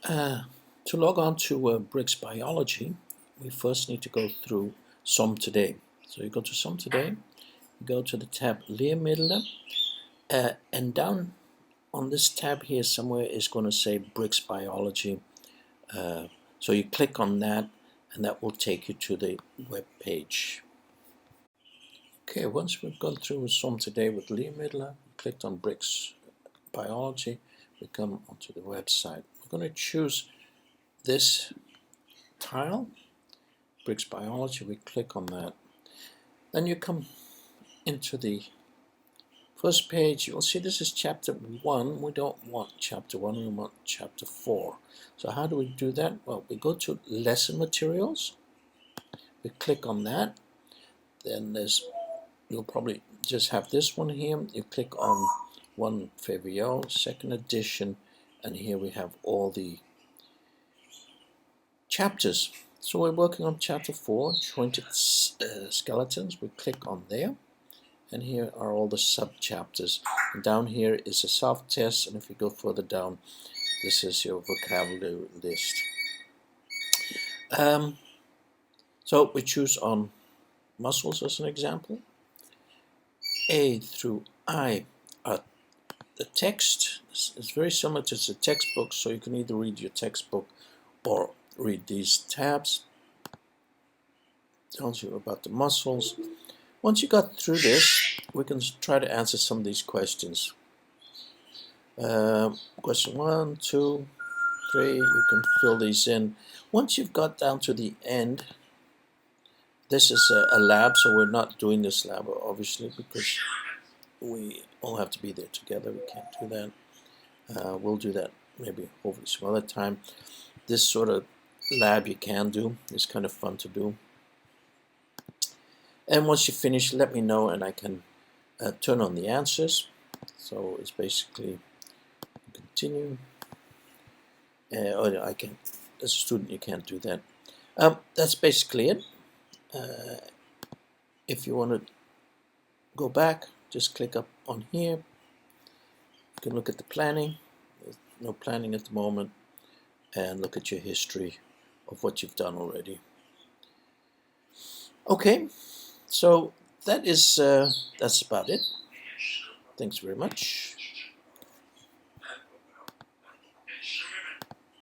To log on to Bricks Biology, we first need to go through SOMtoDay. So you go to SOMtoDay, you go to the tab Leermiddelen, and down on this tab here somewhere is going to say Bricks Biology. So you click on that, and that will take you to the web page. Okay, once we've gone through SOMtoDay with Leermiddelen, clicked on Bricks Biology, we come onto the website. We're going to choose this tile, Bricks Biology. We click on that. Then you come into the first page. You'll see this is chapter 1. We don't want chapter 1, we want chapter 4. So how do we do that? Well, we go to lesson materials. We click on that. Then you'll probably just have this one here. You click on 1 Favio, second edition, and here we have all the chapters. So we're working on chapter 4, jointed skeletons. We click on there, and here are all the sub-chapters. And down here is a self-test, and if you go further down, this is your vocabulary list. So we choose on muscles as an example. A through I are the text. It's very similar to the textbook, so you can either read your textbook or read these tabs. Tells you about the muscles. Once you got through this, we can try to answer some of these questions. Question 1, 2, 3, you can fill these in. Once you've got down to the end, this is a lab, so we're not doing this lab obviously because we all have to be there together. We can't do that. We'll do that maybe hopefully some other time. This sort of lab you can do. It's kind of fun to do. And once you finish, let me know and I can turn on the answers. So it's basically continue. I can, as a student, you can't do that. That's basically it. If you want to go back, just click up on here. You can look at the planning. There's no planning at the moment. And look at your history of what you've done already. Okay, so that's about it. Thanks very much.